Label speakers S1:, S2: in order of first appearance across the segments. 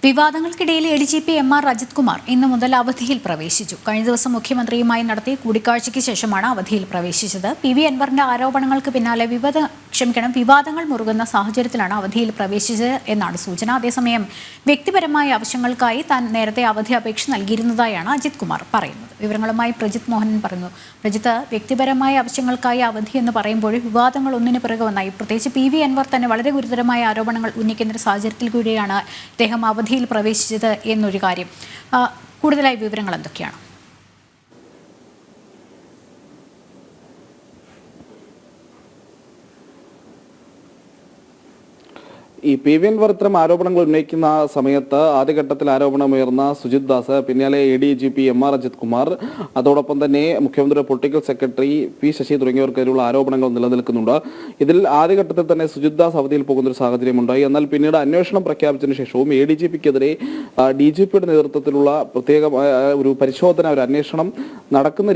S1: വിവാദങ്ങൾക്കിടയിൽ ADGP എം.ആർ. Ajith Kumar ഇന്നു മുതൽ അവധിയിൽ പ്രവേശിച്ചു. കഴിഞ്ഞ ദിവസം മുഖ്യമന്ത്രിയുമായി നടത്തിയ കൂടിക്കാഴ്ചയ്ക്ക് ശേഷമാണ് അവധിയിൽ പ്രവേശിച്ചത്. പി.വി. അൻവറിന്റെ ആരോപണങ്ങൾക്ക് പിന്നാലെ വിവാദങ്ങൾ മുറുകുന്ന സാഹചര്യത്തിലാണ് അവധിയിൽ പ്രവേശിച്ചത് എന്നാണ് സൂചന. അതേസമയം വ്യക്തിപരമായ ആവശ്യങ്ങൾക്കായി താൻ നേരത്തെ അവധി അപേക്ഷ നൽകിയിരുന്നതായാണ് അജിത് കുമാർ പറയുന്നത്. വിവരങ്ങളുമായി പ്രജിത് മോഹനൻ പറഞ്ഞു. പ്രജിത്ത്, വ്യക്തിപരമായ ആവശ്യങ്ങൾക്കായി അവധി എന്ന് പറയുമ്പോൾ വിവാദങ്ങൾ ഒന്നിനു പിറകെ വന്നായി. പ്രത്യേകിച്ച് പി.വി. അൻവർ തന്നെ വളരെ ഗുരുതരമായ ആരോപണങ്ങൾ ഉന്നയിക്കുന്ന സാഹചര്യത്തിൽ കൂടിയാണ് ഇദ്ദേഹം അവധിയിൽ പ്രവേശിച്ചത് എന്നൊരു കാര്യം. കൂടുതലായി വിവരങ്ങൾ എന്തൊക്കെയാണ്?
S2: ഈ പി.വി. അൻവർ ഇത്തരം ആരോപണങ്ങൾ ഉന്നയിക്കുന്ന സമയത്ത് ആദ്യഘട്ടത്തിൽ ആരോപണമുയർന്ന സുജിത് ദാസ്, പിന്നാലെ എ.ഡി.ജി.പി എം.ആർ. അജിത് കുമാർ, അതോടൊപ്പം തന്നെ മുഖ്യമന്ത്രിയുടെ പൊളിറ്റിക്കൽ സെക്രട്ടറി പി. ശശി തുടങ്ങിയവർക്കെതിരെയുള്ള ആരോപണങ്ങൾ നിലനിൽക്കുന്നുണ്ട്. ഇതിൽ ആദ്യഘട്ടത്തിൽ തന്നെ സുജിത് ദാസ് അവധിയിൽ പോകുന്ന ഒരു സാഹചര്യമുണ്ടായി. എന്നാൽ പിന്നീട് അന്വേഷണം പ്രഖ്യാപിച്ചതിന് ശേഷവും എ.ഡി.ജി.പിക്കെതിരെ ഡി.ജി.പിയുടെ നേതൃത്വത്തിലുള്ള പ്രത്യേക ഒരു പരിശോധന, ഒരു അന്വേഷണം നടക്കുന്ന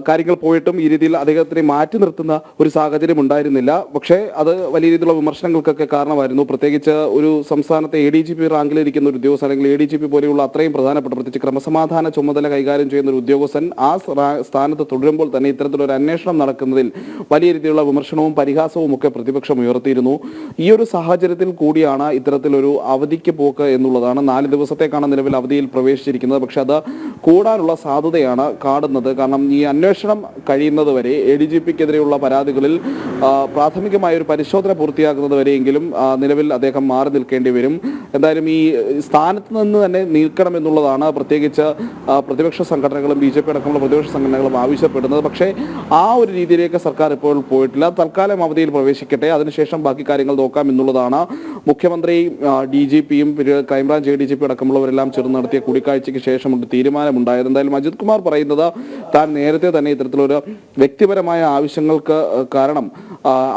S2: കാര്യങ്ങൾ പോയിട്ടും ഈ രീതിയിൽ അദ്ദേഹത്തിനെ മാറ്റി നിർത്തുന്ന ഒരു സാഹചര്യം ഉണ്ടായിരുന്നില്ല. പക്ഷേ അത് വലിയ രീതിയിലുള്ള വിമർശനങ്ങൾക്കൊക്കെ കാരണമായിരുന്നു. പ്രത്യേകിച്ച് ഒരു സംസ്ഥാനത്തെ എ.ഡി.ജി.പി റാങ്കിലിരിക്കുന്ന ഒരു ഉദ്യോഗസ്ഥൻ, അല്ലെങ്കിൽ എ.ഡി.ജി.പി പോലെയുള്ള അത്രയും പ്രധാനപ്പെട്ട, പ്രത്യേകിച്ച് ക്രമസമാധാന ചുമതല കൈകാര്യം ചെയ്യുന്ന ഒരു ഉദ്യോഗസ്ഥൻ ആ സ്ഥാനത്ത് തുടരുമ്പോൾ തന്നെ ഇത്തരത്തിലൊരു അന്വേഷണം നടക്കുന്നതിൽ വലിയ രീതിയിലുള്ള വിമർശനവും പരിഹാസവും ഒക്കെ പ്രതിപക്ഷം ഉയർത്തിയിരുന്നു. ഈ ഒരു സാഹചര്യത്തിൽ കൂടിയാണ് ഇത്തരത്തിലൊരു അവധിക്ക് പോക്ക് എന്നുള്ളതാണ്. 4 ദിവസത്തേക്കാണ് നിലവിൽ അവധിയിൽ പ്രവേശിച്ചിരിക്കുന്നത്. പക്ഷെ അത് കൂടാനുള്ള സാധ്യതയാണ് കാണുന്നത്. കാരണം ഈ അന്വേഷണം കഴിയുന്നതുവരെ എ.ഡി.ജി.പിക്കെതിരെയുള്ള പരാതികളിൽ പ്രാഥമികമായ ഒരു പരിശോധന പൂർത്തിയാക്കുന്നത് വരെയെങ്കിലും നിലവിൽ അദ്ദേഹം മാറി നിൽക്കേണ്ടി വരും. എന്തായാലും ഈ സ്ഥാനത്ത് നിന്ന് തന്നെ നീക്കണമെന്നുള്ളതാണ് പ്രത്യേകിച്ച് പ്രതിപക്ഷ സംഘടനകളും ബി.ജെ.പി അടക്കമുള്ള പ്രതിപക്ഷ സംഘടനകളും ആവശ്യപ്പെടുന്നത്. പക്ഷേ ആ ഒരു രീതിയിലേക്ക് സർക്കാർ ഇപ്പോൾ പോയിട്ടില്ല. തൽക്കാലം അവധിയിൽ പ്രവേശിക്കട്ടെ, അതിനുശേഷം ബാക്കി കാര്യങ്ങൾ നോക്കാം എന്നുള്ളതാണ് മുഖ്യമന്ത്രി, ഡി.ജി.പിയും ക്രൈംബ്രാഞ്ച് എ.ഡി.ജി.പി അടക്കമുള്ളവരെല്ലാം ചേർന്ന് നടത്തിയ കൂടിക്കാഴ്ചയ്ക്ക് ശേഷം തീരുമാനമുണ്ടായത്. എന്തായാലും അജിത് കുമാർ പറയുന്നത് താൻ നേരത്തെ തന്നെ ഇത്തരത്തിലൊരു വ്യക്തിപരമായ ആവശ്യങ്ങൾക്ക് കാരണം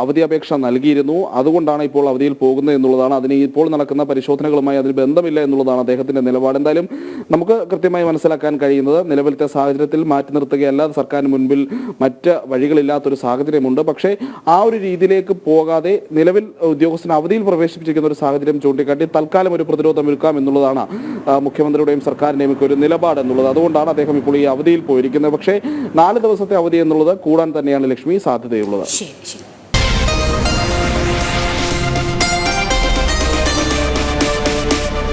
S2: അവധി അപേക്ഷ നൽകിയിരുന്നു, അതുകൊണ്ടാണ് ഇപ്പോൾ അവധിയിൽ പോകുന്നത് എന്നുള്ളതാണ്. അതിന് ഇപ്പോൾ നടക്കുന്ന പരിശോധനകളുമായി അതിന് ബന്ധമില്ല എന്നുള്ളതാണ് അദ്ദേഹത്തിന്റെ നിലപാട്. എന്തായാലും നമുക്ക് കൃത്യമായി മനസ്സിലാക്കാൻ കഴിയുന്നത് നിലവിലത്തെ സാഹചര്യത്തിൽ മാറ്റി നിർത്തുകയല്ല, സർക്കാരിന് മുൻപിൽ മറ്റ് വഴികളില്ലാത്തൊരു സാഹചര്യമുണ്ട്. പക്ഷേ ആ ഒരു രീതിയിലേക്ക് പോകാതെ നിലവിൽ ഉദ്യോഗസ്ഥന് അവധിയിൽ പ്രവേശിപ്പിച്ചിരിക്കുന്ന ഒരു സാഹചര്യം ചൂണ്ടിക്കാട്ടി തൽക്കാലം ഒരു പ്രതിരോധം ഒരുക്കാം എന്നുള്ളതാണ് മുഖ്യമന്ത്രിയുടെയും സർക്കാരിന്റെയും ഒക്കെ ഒരു നിലപാട് എന്നുള്ളത്. അതുകൊണ്ടാണ് അദ്ദേഹം ഇപ്പോൾ ഈ അവധിയിൽ പോയിരിക്കുന്നത്. പക്ഷേ 4 ദിവസത്തെ അവധി എന്നുള്ളത് കൂടാൻ തന്നെയാണ് ലക്ഷ്മി സാധ്യതയുള്ളത്.
S1: ശരി.